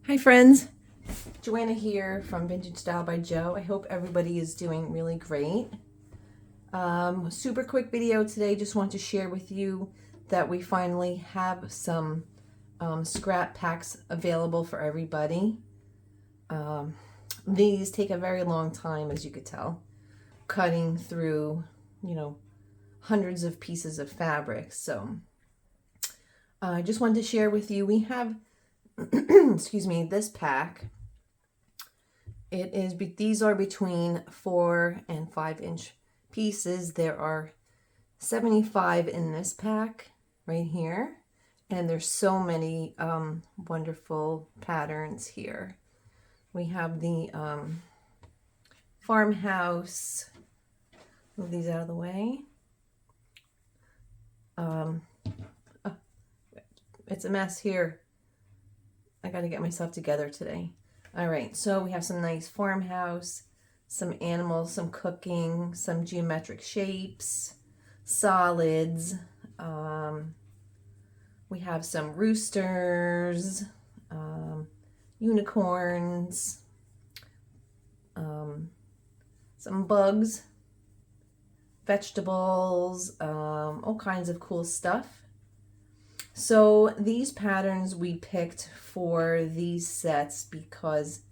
Hi friends, Joanna here from Vintage Style by Jo. I hope everybody is doing really great. Super quick video today. Just want to share with you that we finally have some scrap packs available for everybody. These take a very long time, as you could tell, cutting through, hundreds of pieces of fabric. So I just wanted to share with you, we have excuse me, this pack. These are between 4 and 5 inch pieces. There are 75 in this pack right here, and there's so many wonderful patterns here. We have the farmhouse. Move these out of the way. It's a mess here. I got to get myself together today. All right, so we have some nice farmhouse, some animals, some cooking, some geometric shapes, solids. We have some roosters, unicorns, some bugs, vegetables, all kinds of cool stuff. So these patterns we picked for these sets because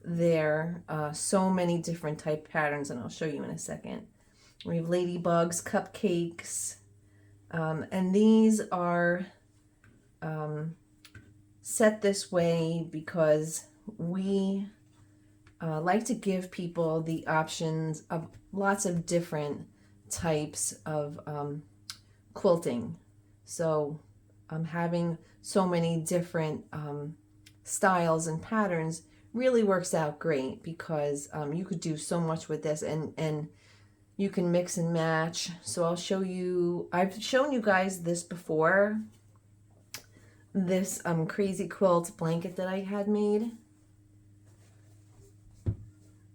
they're so many different type patterns, and I'll show you in a second. We have ladybugs, cupcakes, and these are set this way because we like to give people the options of lots of different types of quilting. So having so many different styles and patterns really works out great because you could do so much with this, and you can mix and match. So I'll show you, I've shown you guys this before, this crazy quilt blanket that I had made.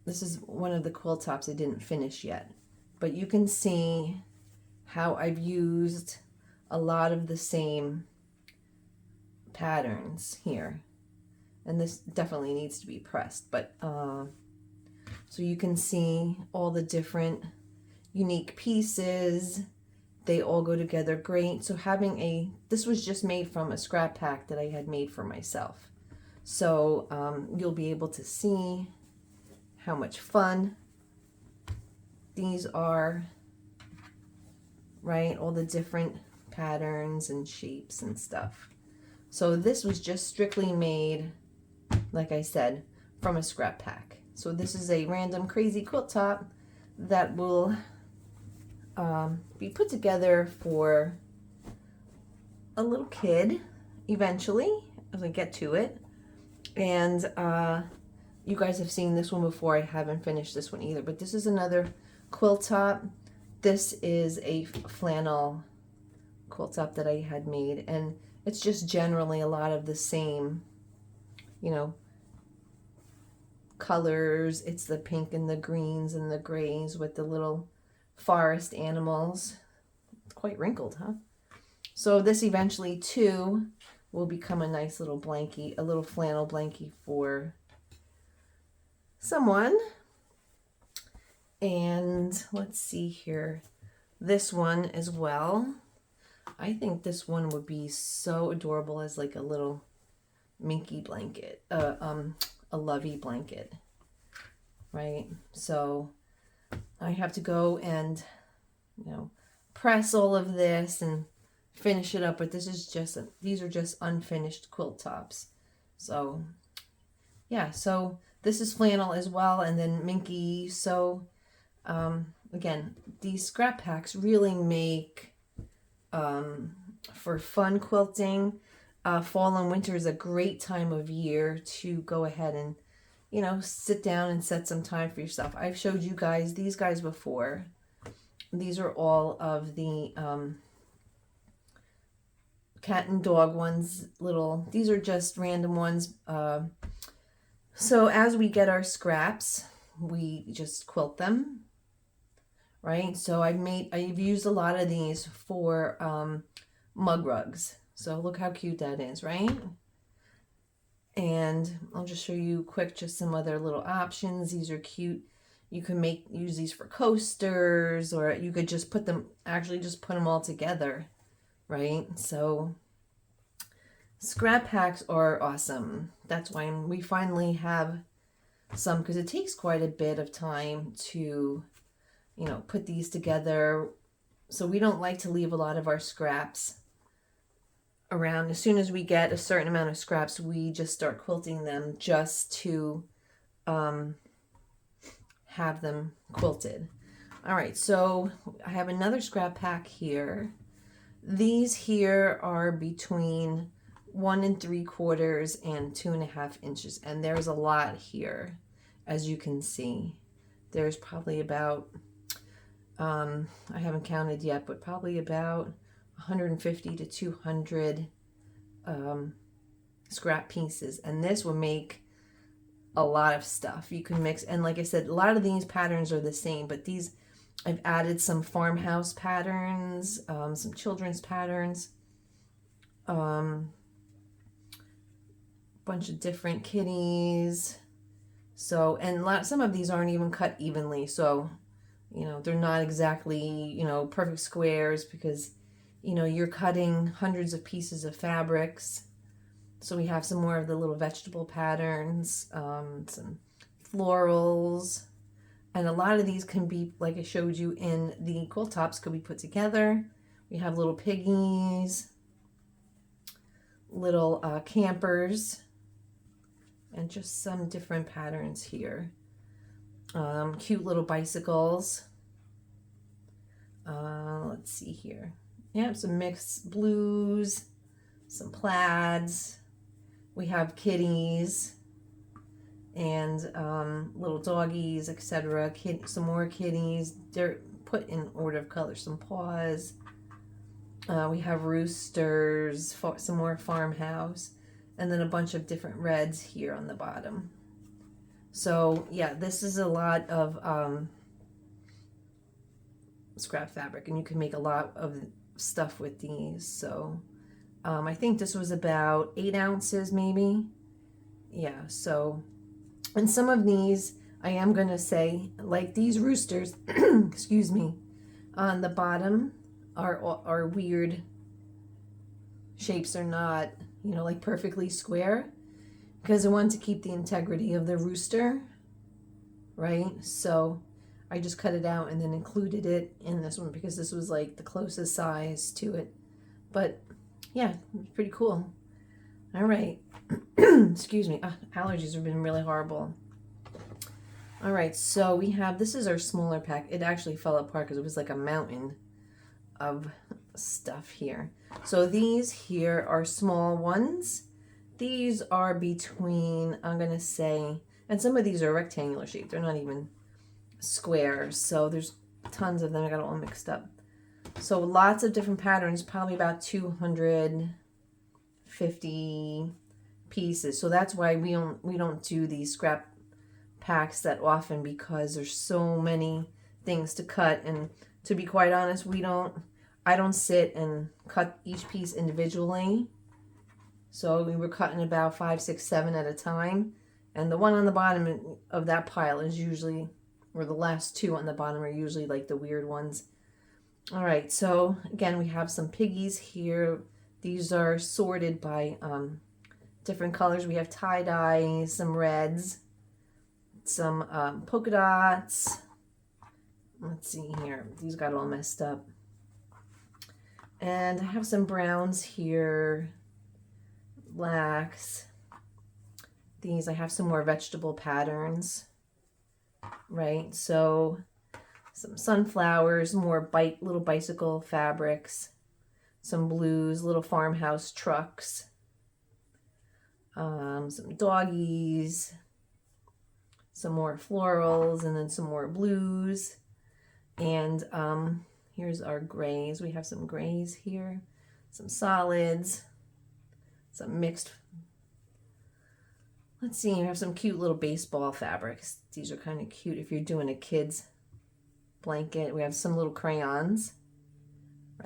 This is one of the quilt tops I didn't finish yet, but you can see how I've used a lot of the same patterns here, and this definitely needs to be pressed, but so you can see all the different unique pieces. They all go together great. So this was just made from a scrap pack that I had made for myself, so you'll be able to see how much fun these are, right? All the different patterns and shapes and stuff. So this was just strictly made, like I said, from a scrap pack. So this is a random crazy quilt top that will be put together for a little kid eventually, as I get to it. And you guys have seen this one before. I haven't finished this one either, but this is another quilt top. This is a flannel quilt top that I had made, and it's just generally a lot of the same, colors. It's the pink and the greens and the grays with the little forest animals. It's quite wrinkled, huh? So this eventually too will become a nice little blankie, a little flannel blankie for someone. And let's see here, this one as well. I think this one would be so adorable as like a little minky blanket, a lovey blanket, right? So I have to go and, press all of this and finish it up, but these are just unfinished quilt tops. So yeah, so this is flannel as well, and then minky. So again, these scrap packs really make for fun quilting. Fall and winter is a great time of year to go ahead and, sit down and set some time for yourself. I've showed you guys these guys before. These are all of the cat and dog ones. These are just random ones. So as we get our scraps, we just quilt them, right? So I've used a lot of these for mug rugs. So look how cute that is, right? And I'll just show you quick just some other little options. These are cute. You can use these for coasters, or you could just put them, actually just put them all together, right? So scrap packs are awesome. That's why we finally have some, because it takes quite a bit of time to, you know, put these together. So we don't like to leave a lot of our scraps around. As soon as we get a certain amount of scraps, we just start quilting them just to have them quilted. All right, so I have another scrap pack here. These here are between 1 3/4 and 2.5 inches, and there's a lot here, as you can see. There's probably about I haven't counted yet, but probably about 150 to 200 scrap pieces, and this will make a lot of stuff. You can mix, and like I said, a lot of these patterns are the same, but these I've added some farmhouse patterns, some children's patterns, bunch of different kitties. So, and some of these aren't even cut evenly, so you know, they're not exactly, you know, perfect squares, because, you know, you're cutting hundreds of pieces of fabrics. So we have some more of the little vegetable patterns, some florals, and a lot of these can be, like I showed you in the quilt tops, could be put together. We have little piggies, little campers, and just some different patterns here. Cute little bicycles. Let's see here. Yeah, some mixed blues, some plaids. We have kitties and little doggies, etc. Some more kitties. They're put in order of color. Some paws. We have roosters, some more farmhouse, and then a bunch of different reds here on the bottom. So yeah, this is a lot of scrap fabric, and you can make a lot of stuff with these. So I think this was about 8 ounces maybe. Yeah, so, and some of these I am going to say, like these roosters, excuse me, on the bottom are weird shapes. Are not, you know, like perfectly square, because I want to keep the integrity of the rooster, right? So I just cut it out and then included it in this one, because this was like the closest size to it. But yeah, it's pretty cool. All right. Excuse me. Allergies have been really horrible. All right, so we have, this is our smaller pack. It actually fell apart because it was like a mountain of stuff here. So these here are small ones. These are between, I'm going to say, and some of these are rectangular shaped. They're not even squares. So there's tons of them. I got it all mixed up. So lots of different patterns, probably about 250 pieces. So that's why we don't do these scrap packs that often, because there's so many things to cut. And to be quite honest, I don't sit and cut each piece individually. So we were cutting about 5, 6, 7 at a time. And the one on the bottom of that pile is usually, or the last two on the bottom are usually like the weird ones. All right, so again, we have some piggies here. These are sorted by different colors. We have tie-dye, some reds, some polka dots. Let's see here. These got all messed up. And I have some browns here, blacks. These, I have some more vegetable patterns, right? So some sunflowers, more little bicycle fabrics, some blues, little farmhouse trucks, some doggies, some more florals, and then some more blues. And here's our grays. We have some grays here, some solids, some mixed. Let's see, we have some cute little baseball fabrics. These are kind of cute if you're doing a kid's blanket. We have some little crayons,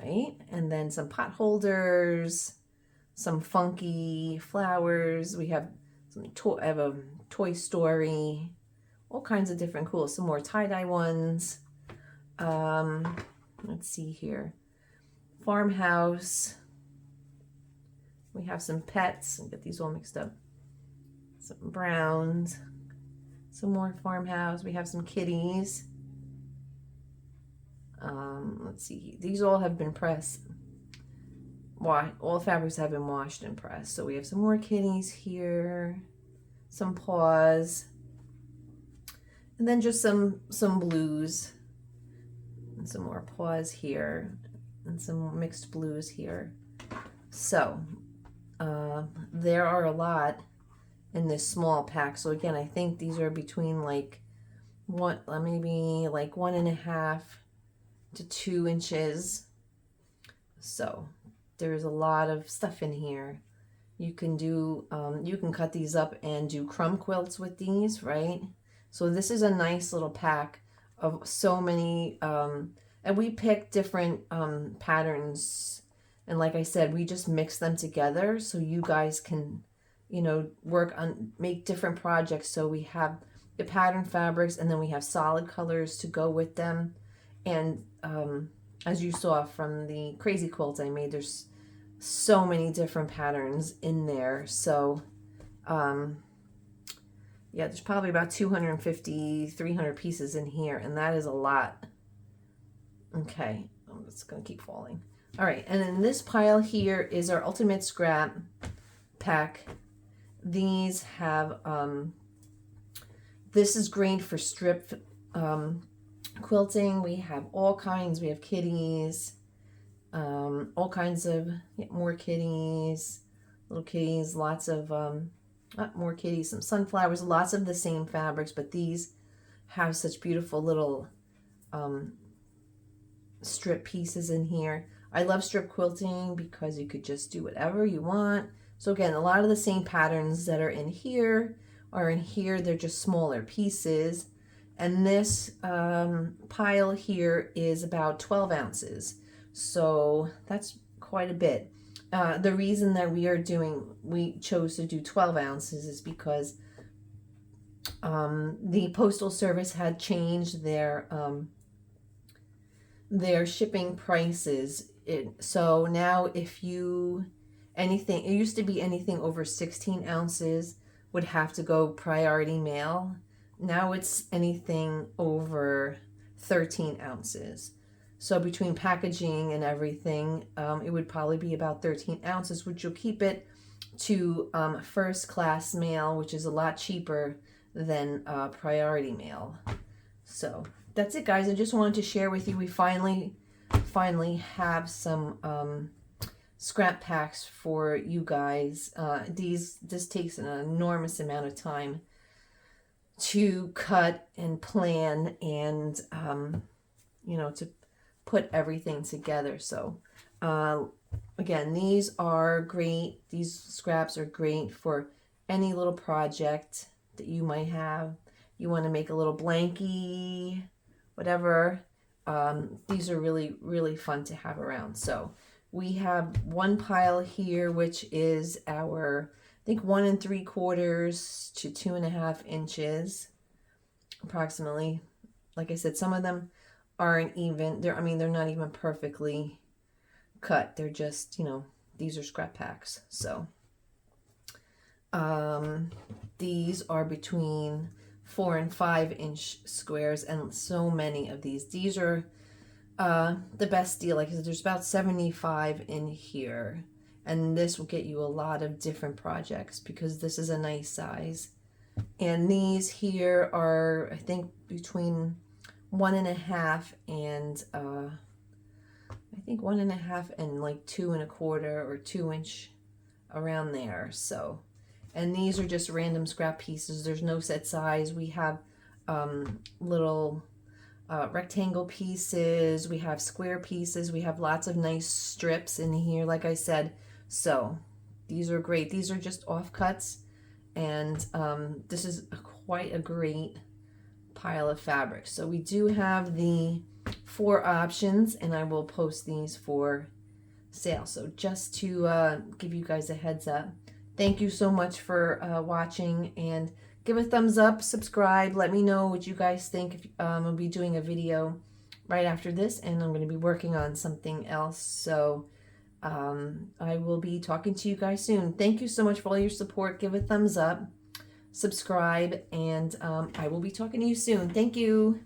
right? And then some pot holders, some funky flowers. We have I have a Toy Story, all kinds of different cool, some more tie-dye ones. Let's see here. Farmhouse. We have some pets. I'll get these all mixed up. Some browns. Some more farmhouse. We have some kitties. Let's see. These all have been pressed. All fabrics have been washed and pressed. So we have some more kitties here. Some paws. And then just some blues. And some more paws here. And some mixed blues here. So there are a lot in this small pack. So again, I think these are between like maybe like 1.5 to 2 inches. So there's a lot of stuff in here. You can do you can cut these up and do crumb quilts with these, right? So this is a nice little pack of so many and we picked different patterns, and like I said, we just mix them together so you guys can, you know, make different projects. So we have the pattern fabrics, and then we have solid colors to go with them. And as you saw from the crazy quilt I made, there's so many different patterns in there. So yeah, there's probably about 250, 300 pieces in here, and that is a lot. Okay, I'm just gonna keep falling. All right, and then this pile here is our ultimate scrap pack. These have this is great for strip quilting. We have all kinds. We have kitties, all kinds of more kitties, little kitties, lots of more kitties, some sunflowers, lots of the same fabrics, but these have such beautiful little strip pieces in here. I love strip quilting because you could just do whatever you want. So again, a lot of the same patterns that are in here are in here. They're just smaller pieces. And this pile here is about 12 ounces. So that's quite a bit. The reason that we chose to do 12 ounces is because the Postal Service had changed their shipping prices. So now it used to be anything over 16 ounces would have to go priority mail. Now it's anything over 13 ounces. So between packaging and everything, it would probably be about 13 ounces, which will keep it to first class mail, which is a lot cheaper than priority mail. So that's it, guys. I just wanted to share with you. We finally have some scrap packs for you guys. This takes an enormous amount of time to cut and plan and you know, to put everything together. So again, these are great. These scraps are great for any little project that you might have. You want to make a little blankie, whatever. These are really, really fun to have around. So we have one pile here, which is our, I think, 1 3/4 to 2.5 inches, approximately. Like I said, some of them aren't even, they're not even perfectly cut. They're just, you know, these are scrap packs. So these are between 4 and 5 inch squares, and so many of these. These are the best deal. Like I said, there's about 75 in here, and this will get you a lot of different projects because this is a nice size. And these here are, I think, between 1.5 and I think 1.5 and like 2 1/4 or 2 inch, around there. So, and these are just random scrap pieces. There's no set size. We have little rectangle pieces. We have square pieces. We have lots of nice strips in here, like I said. So these are great. These are just offcuts, and this is quite a great pile of fabric. So we do have the 4 options, and I will post these for sale. So just to give you guys a heads up, Thank you so much for watching, and give a thumbs up, subscribe, let me know what you guys think. I'll be doing a video right after this, and I'm going to be working on something else. So I will be talking to you guys soon. Thank you so much for all your support. Give a thumbs up, subscribe, and I will be talking to you soon. Thank you.